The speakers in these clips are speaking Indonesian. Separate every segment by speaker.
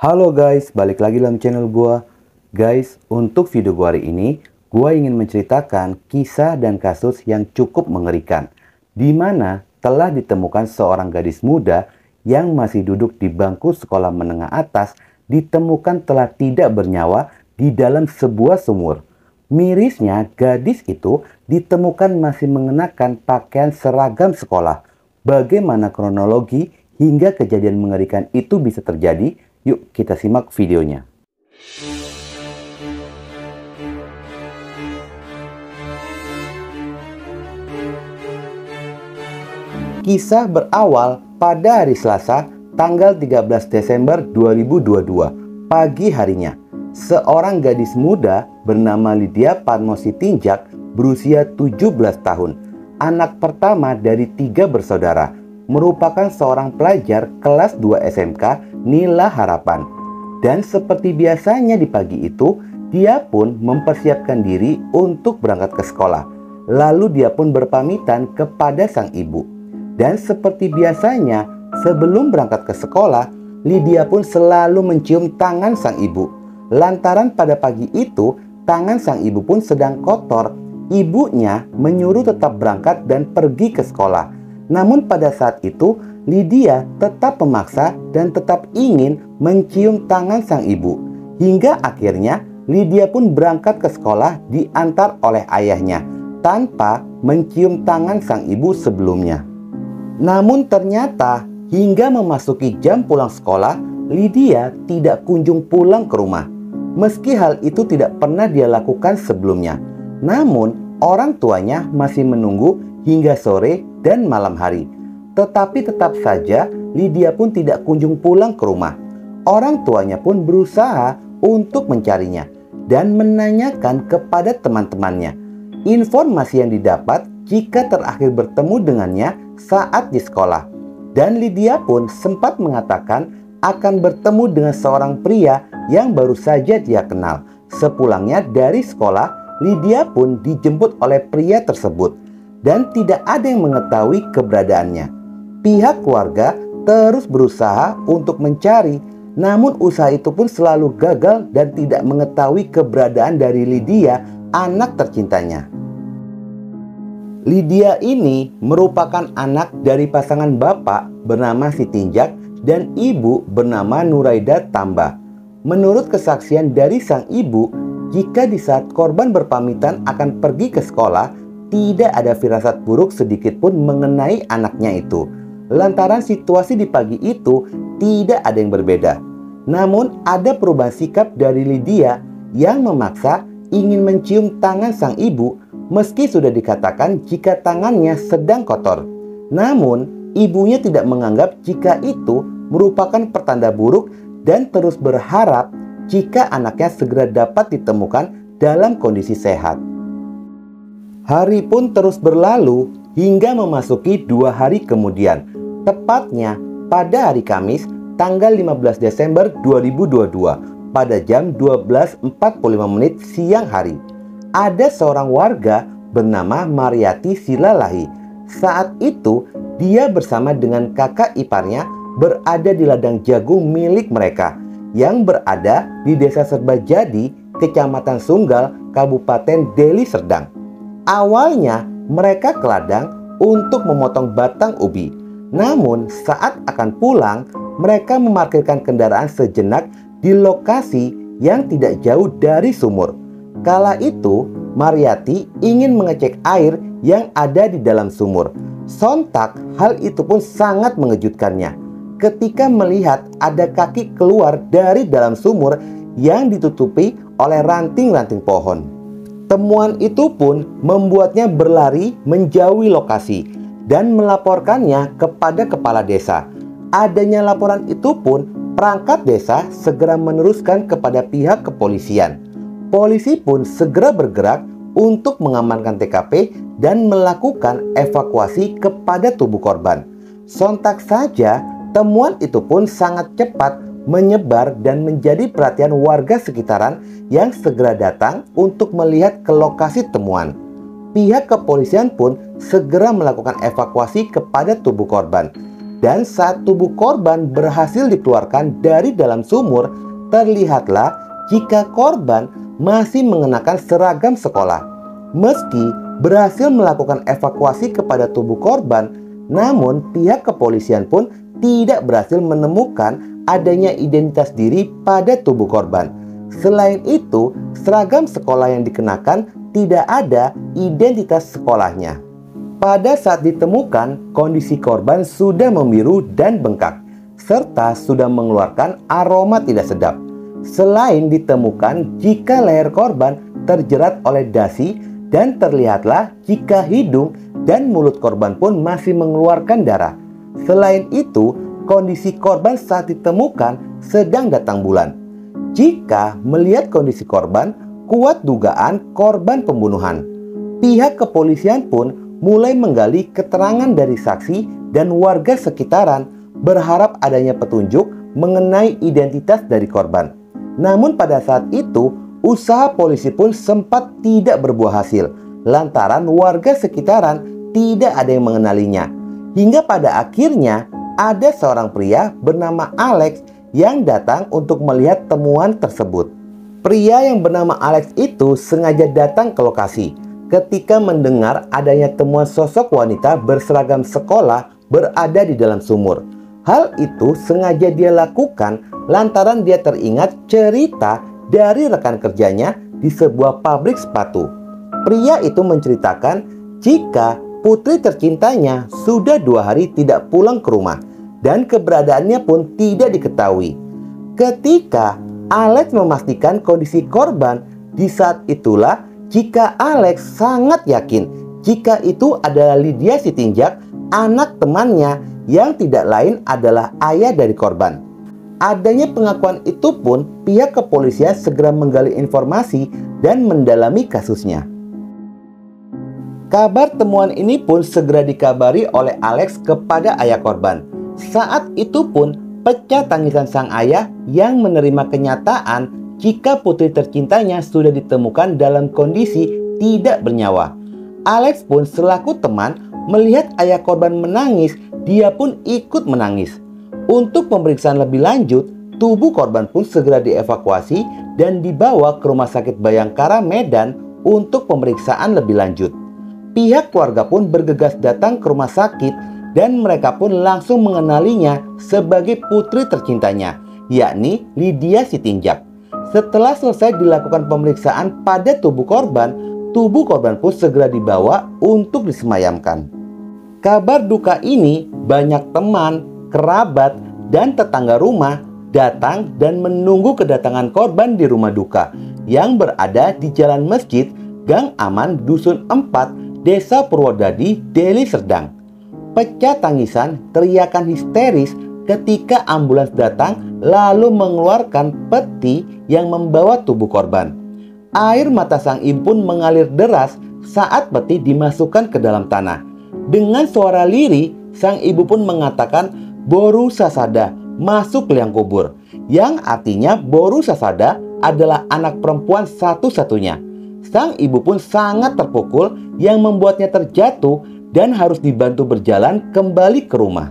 Speaker 1: Halo guys, balik lagi dalam channel gua. Guys, untuk video gua hari ini, gua ingin menceritakan kisah dan kasus yang cukup mengerikan, di mana telah ditemukan seorang gadis muda yang masih duduk di bangku sekolah menengah atas, ditemukan telah tidak bernyawa di dalam sebuah sumur. Mirisnya, gadis itu ditemukan masih mengenakan pakaian seragam sekolah. Bagaimana kronologi hingga kejadian mengerikan itu bisa terjadi? Yuk kita simak videonya. Kisah berawal pada hari Selasa, tanggal 13 Desember 2022, pagi harinya. Seorang gadis muda bernama Lydia Padmositinjak berusia 17 tahun, anak pertama dari 3 bersaudara, merupakan seorang pelajar kelas 2 SMK Nila Harapan. Dan seperti biasanya di pagi itu, dia pun mempersiapkan diri untuk berangkat ke sekolah. Lalu dia pun berpamitan kepada sang ibu. Dan seperti biasanya, sebelum berangkat ke sekolah, Lydia pun selalu mencium tangan sang ibu. Lantaran pada pagi itu, tangan sang ibu pun sedang kotor. Ibunya menyuruh tetap berangkat dan pergi ke sekolah. Namun pada saat itu, Lydia tetap memaksa dan tetap ingin mencium tangan sang ibu. Hingga akhirnya Lydia pun berangkat ke sekolah diantar oleh ayahnya tanpa mencium tangan sang ibu sebelumnya. Namun ternyata hingga memasuki jam pulang sekolah, Lydia tidak kunjung pulang ke rumah. Meski hal itu tidak pernah dia lakukan sebelumnya. Namun orang tuanya masih menunggu hingga sore dan malam hari. Tetapi tetap saja Lydia pun tidak kunjung pulang ke rumah. Orang tuanya pun berusaha untuk mencarinya dan menanyakan kepada teman-temannya. Informasi yang didapat jika terakhir bertemu dengannya saat di sekolah. Dan Lydia pun sempat mengatakan akan bertemu dengan seorang pria yang baru saja dia kenal. Sepulangnya dari sekolah, Lydia pun dijemput oleh pria tersebut dan tidak ada yang mengetahui keberadaannya. Pihak keluarga terus berusaha untuk mencari, namun usaha itu pun selalu gagal dan tidak mengetahui keberadaan dari Lydia, anak tercintanya. Lydia ini merupakan anak dari pasangan bapak bernama Sitinjak dan ibu bernama Nuraida Tamba. Menurut kesaksian dari sang ibu, jika di saat korban berpamitan akan pergi ke sekolah, tidak ada firasat buruk sedikit pun mengenai anaknya itu. Lantaran situasi di pagi itu tidak ada yang berbeda. Namun ada perubahan sikap dari Lydia yang memaksa ingin mencium tangan sang ibu meski sudah dikatakan jika tangannya sedang kotor. Namun ibunya tidak menganggap jika itu merupakan pertanda buruk dan terus berharap jika anaknya segera dapat ditemukan dalam kondisi sehat. Hari pun terus berlalu hingga memasuki 2 hari kemudian. Tepatnya pada hari Kamis tanggal 15 Desember 2022 pada jam 12.45 menit siang hari. Ada seorang warga bernama Mariati Silalahi. Saat itu dia bersama dengan kakak iparnya berada di ladang jagung milik mereka yang berada di Desa Serbajadi, Kecamatan Sunggal, Kabupaten Deli Serdang. Awalnya mereka ke ladang untuk memotong batang ubi. Namun saat akan pulang, mereka memarkirkan kendaraan sejenak di lokasi yang tidak jauh dari sumur. Kala itu, Mariati ingin mengecek air yang ada di dalam sumur. Sontak, hal itu pun sangat mengejutkannya ketika melihat ada kaki keluar dari dalam sumur yang ditutupi oleh ranting-ranting pohon. Temuan itu pun membuatnya berlari menjauhi lokasi dan melaporkannya kepada kepala desa. Adanya laporan itu pun perangkat desa segera meneruskan kepada pihak kepolisian. Polisi pun segera bergerak untuk mengamankan TKP dan melakukan evakuasi kepada tubuh korban. Sontak saja temuan itu pun sangat cepat menyebar dan menjadi perhatian warga sekitaran yang segera datang untuk melihat ke lokasi temuan. Pihak kepolisian pun segera melakukan evakuasi kepada tubuh korban. Dan saat tubuh korban berhasil dikeluarkan dari dalam sumur, terlihatlah jika korban masih mengenakan seragam sekolah. Meski berhasil melakukan evakuasi kepada tubuh korban, namun pihak kepolisian pun tidak berhasil menemukan adanya identitas diri pada tubuh korban. Selain itu, seragam sekolah yang dikenakan tidak ada identitas sekolahnya. Pada saat ditemukan, kondisi korban sudah membiru dan bengkak, serta sudah mengeluarkan aroma tidak sedap. Selain ditemukan jika leher korban terjerat oleh dasi dan terlihatlah jika hidung dan mulut korban pun masih mengeluarkan darah. Selain itu, kondisi korban saat ditemukan sedang datang bulan. Jika melihat kondisi korban, kuat dugaan korban pembunuhan. Pihak kepolisian pun mulai menggali keterangan dari saksi dan warga sekitaran, berharap adanya petunjuk mengenai identitas dari korban. Namun pada saat itu, usaha polisi pun sempat tidak berbuah hasil, lantaran warga sekitaran tidak ada yang mengenalinya. Hingga pada akhirnya, ada seorang pria bernama Alex yang datang untuk melihat temuan tersebut. Pria yang bernama Alex itu sengaja datang ke lokasi ketika mendengar adanya temuan sosok wanita berseragam sekolah berada di dalam sumur. Hal itu sengaja dia lakukan lantaran dia teringat cerita dari rekan kerjanya di sebuah pabrik sepatu. Pria itu menceritakan jika putri tercintanya sudah 2 hari tidak pulang ke rumah dan keberadaannya pun tidak diketahui. Ketika Alex memastikan kondisi korban, di saat itulah jika Alex sangat yakin jika itu adalah Lydia Sitinjak, anak temannya yang tidak lain adalah ayah dari korban. Adanya pengakuan itu pun pihak kepolisian segera menggali informasi dan mendalami kasusnya. Kabar temuan ini pun segera dikabari oleh Alex kepada ayah korban. Saat itu pun pecah tangisan sang ayah yang menerima kenyataan jika putri tercintanya sudah ditemukan dalam kondisi tidak bernyawa. Alex pun selaku teman melihat ayah korban menangis, dia pun ikut menangis. Untuk pemeriksaan lebih lanjut, tubuh korban pun segera dievakuasi dan dibawa ke Rumah Sakit Bayangkara Medan untuk pemeriksaan lebih lanjut. Pihak keluarga pun bergegas datang ke rumah sakit dan mereka pun langsung mengenalinya sebagai putri tercintanya, yakni Lydia Sitinjak. Setelah selesai dilakukan pemeriksaan pada tubuh korban pun segera dibawa untuk disemayamkan. Kabar duka ini banyak teman, kerabat, dan tetangga rumah datang dan menunggu kedatangan korban di rumah duka yang berada di Jalan Masjid, Gang Aman, Dusun 4, Desa Purwodadi, Deli Serdang. Pecah tangisan, teriakan histeris ketika ambulans datang lalu mengeluarkan peti yang membawa tubuh korban. Air mata sang ibu pun mengalir deras saat peti dimasukkan ke dalam tanah. Dengan suara lirih, sang ibu pun mengatakan Boru Sasada masuk liang kubur, yang artinya Boru Sasada adalah anak perempuan satu-satunya. Sang ibu pun sangat terpukul yang membuatnya terjatuh dan harus dibantu berjalan kembali ke rumah.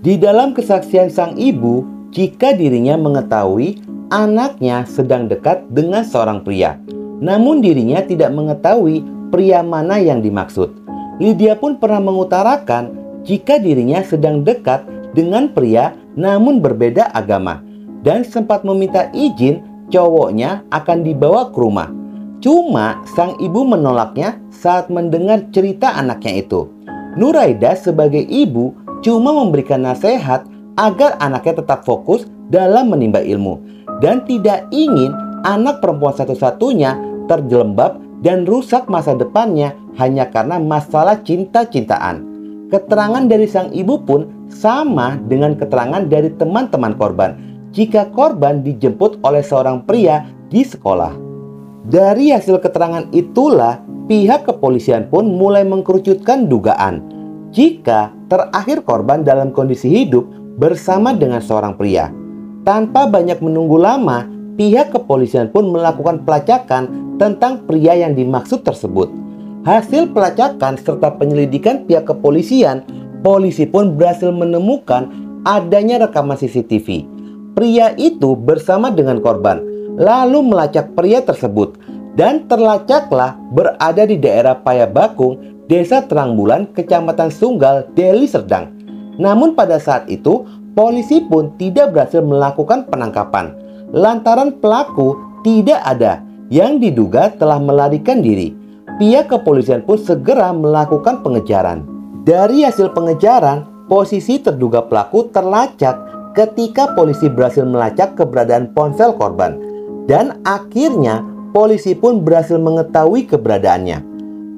Speaker 1: Di dalam kesaksian sang ibu, jika dirinya mengetahui anaknya sedang dekat dengan seorang pria, namun dirinya tidak mengetahui pria mana yang dimaksud. Lydia pun pernah mengutarakan jika dirinya sedang dekat dengan pria namun berbeda agama dan sempat meminta izin cowoknya akan dibawa ke rumah. Cuma sang ibu menolaknya saat mendengar cerita anaknya itu. Nuraida sebagai ibu cuma memberikan nasihat agar anaknya tetap fokus dalam menimba ilmu dan tidak ingin anak perempuan satu-satunya terjelembab dan rusak masa depannya hanya karena masalah cinta-cintaan. Keterangan dari sang ibu pun sama dengan keterangan dari teman-teman korban jika korban dijemput oleh seorang pria di sekolah. Dari hasil keterangan itulah pihak kepolisian pun mulai mengkerucutkan dugaan jika terakhir korban dalam kondisi hidup bersama dengan seorang pria. Tanpa banyak menunggu lama, pihak kepolisian pun melakukan pelacakan tentang pria yang dimaksud tersebut. Hasil pelacakan serta penyelidikan pihak kepolisian polisi pun berhasil menemukan adanya rekaman CCTV. Pria itu bersama dengan korban lalu melacak pria tersebut dan terlacaklah berada di daerah Payabakung, Desa Terang Bulan, Kecamatan Sunggal, Deli Serdang. Namun pada saat itu polisi pun tidak berhasil melakukan penangkapan lantaran pelaku tidak ada yang diduga telah melarikan diri. Pihak kepolisian pun segera melakukan pengejaran. Dari hasil pengejaran, posisi terduga pelaku terlacak ketika polisi berhasil melacak keberadaan ponsel korban. Dan akhirnya polisi pun berhasil mengetahui keberadaannya.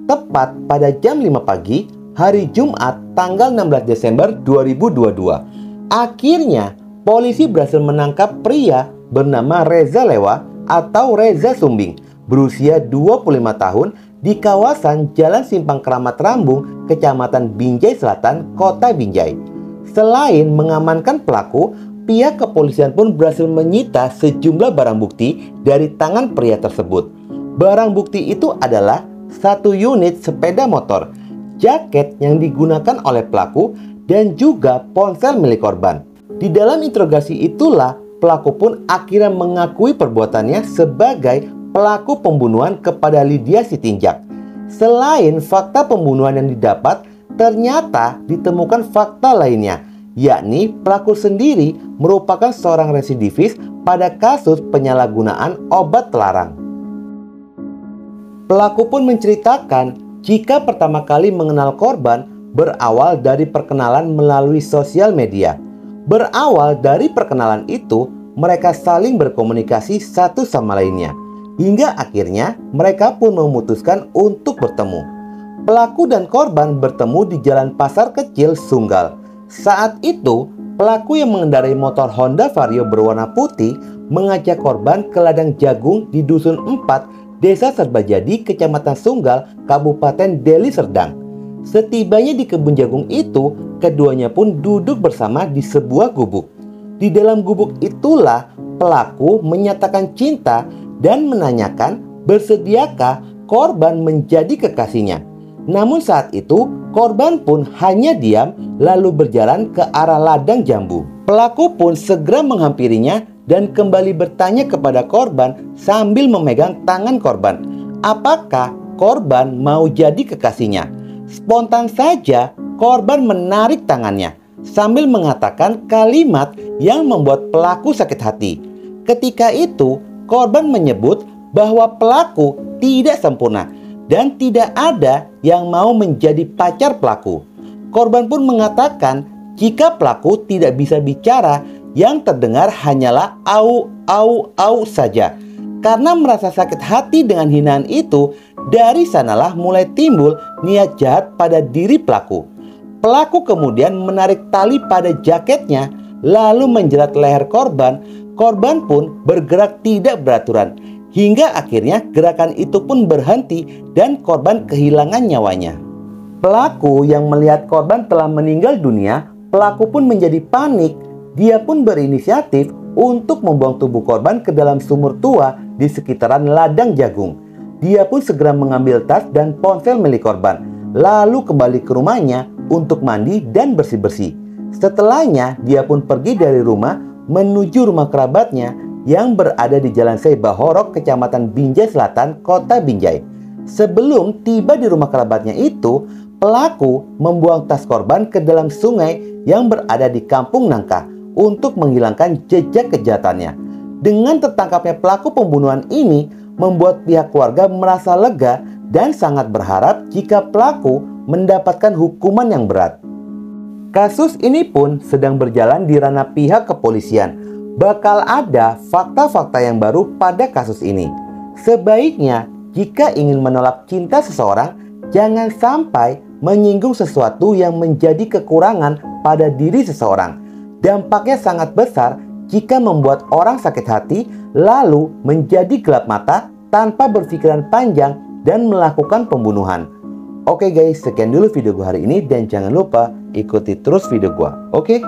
Speaker 1: Tepat pada jam 5 pagi, hari Jumat tanggal 16 Desember 2022. Akhirnya polisi berhasil menangkap pria bernama Reza Lewa atau Reza Sumbing berusia 25 tahun di kawasan Jalan Simpang Keramat Rambung, Kecamatan Binjai Selatan, Kota Binjai. Selain mengamankan pelaku, pihak kepolisian pun berhasil menyita sejumlah barang bukti dari tangan pria tersebut. Barang bukti itu adalah 1 unit sepeda motor, jaket yang digunakan oleh pelaku, dan juga ponsel milik korban. Di dalam interogasi itulah pelaku pun akhirnya mengakui perbuatannya sebagai pelaku pembunuhan kepada Lydia Sitinjak. Selain fakta pembunuhan yang didapat, ternyata ditemukan fakta lainnya, yakni pelaku sendiri merupakan seorang residivis pada kasus penyalahgunaan obat terlarang. Pelaku pun menceritakan jika pertama kali mengenal korban berawal dari perkenalan melalui sosial media. Berawal dari perkenalan itu, mereka saling berkomunikasi satu sama lainnya. Hingga akhirnya mereka pun memutuskan untuk bertemu. Pelaku dan korban bertemu di Jalan Pasar Kecil Sunggal. Saat itu, pelaku yang mengendarai motor Honda Vario berwarna putih mengajak korban ke ladang jagung di Dusun 4, Desa Serbajadi, Kecamatan Sunggal, Kabupaten Deli Serdang. Setibanya di kebun jagung itu, keduanya pun duduk bersama di sebuah gubuk. Di dalam gubuk itulah pelaku menyatakan cinta dan menanyakan bersediakah korban menjadi kekasihnya. Namun saat itu korban pun hanya diam lalu berjalan ke arah ladang jambu. Pelaku pun segera menghampirinya dan kembali bertanya kepada korban sambil memegang tangan korban, apakah korban mau jadi kekasihnya. Spontan saja korban menarik tangannya sambil mengatakan kalimat yang membuat pelaku sakit hati. Ketika itu korban menyebut bahwa pelaku tidak sempurna dan tidak ada yang mau menjadi pacar pelaku. Korban pun mengatakan jika pelaku tidak bisa bicara, yang terdengar hanyalah au au au saja. Karena merasa sakit hati dengan hinaan itu, dari sanalah mulai timbul niat jahat pada diri pelaku. Pelaku kemudian menarik tali pada jaketnya lalu menjerat leher korban. Korban pun bergerak tidak beraturan hingga akhirnya gerakan itu pun berhenti dan korban kehilangan nyawanya. Pelaku yang melihat korban telah meninggal dunia, pelaku pun menjadi panik. Dia pun berinisiatif untuk membuang tubuh korban ke dalam sumur tua di sekitaran ladang jagung. Dia pun segera mengambil tas dan ponsel milik korban, lalu kembali ke rumahnya untuk mandi dan bersih-bersih. Setelahnya, dia pun pergi dari rumah menuju rumah kerabatnya yang berada di Jalan Seibahorok, Kecamatan Binjai Selatan, Kota Binjai. Sebelum tiba di rumah kerabatnya itu, pelaku membuang tas korban ke dalam sungai yang berada di Kampung Nangka untuk menghilangkan jejak kejahatannya. Dengan tertangkapnya pelaku pembunuhan ini membuat pihak keluarga merasa lega dan sangat berharap jika pelaku mendapatkan hukuman yang berat. Kasus ini pun sedang berjalan di ranah pihak kepolisian. Bakal ada fakta-fakta yang baru pada kasus ini. Sebaiknya jika ingin menolak cinta seseorang, jangan sampai menyinggung sesuatu yang menjadi kekurangan pada diri seseorang. Dampaknya sangat besar jika membuat orang sakit hati lalu menjadi gelap mata tanpa berpikiran panjang dan melakukan pembunuhan. Oke guys, sekian dulu video gue hari ini dan jangan lupa ikuti terus video gue. Oke?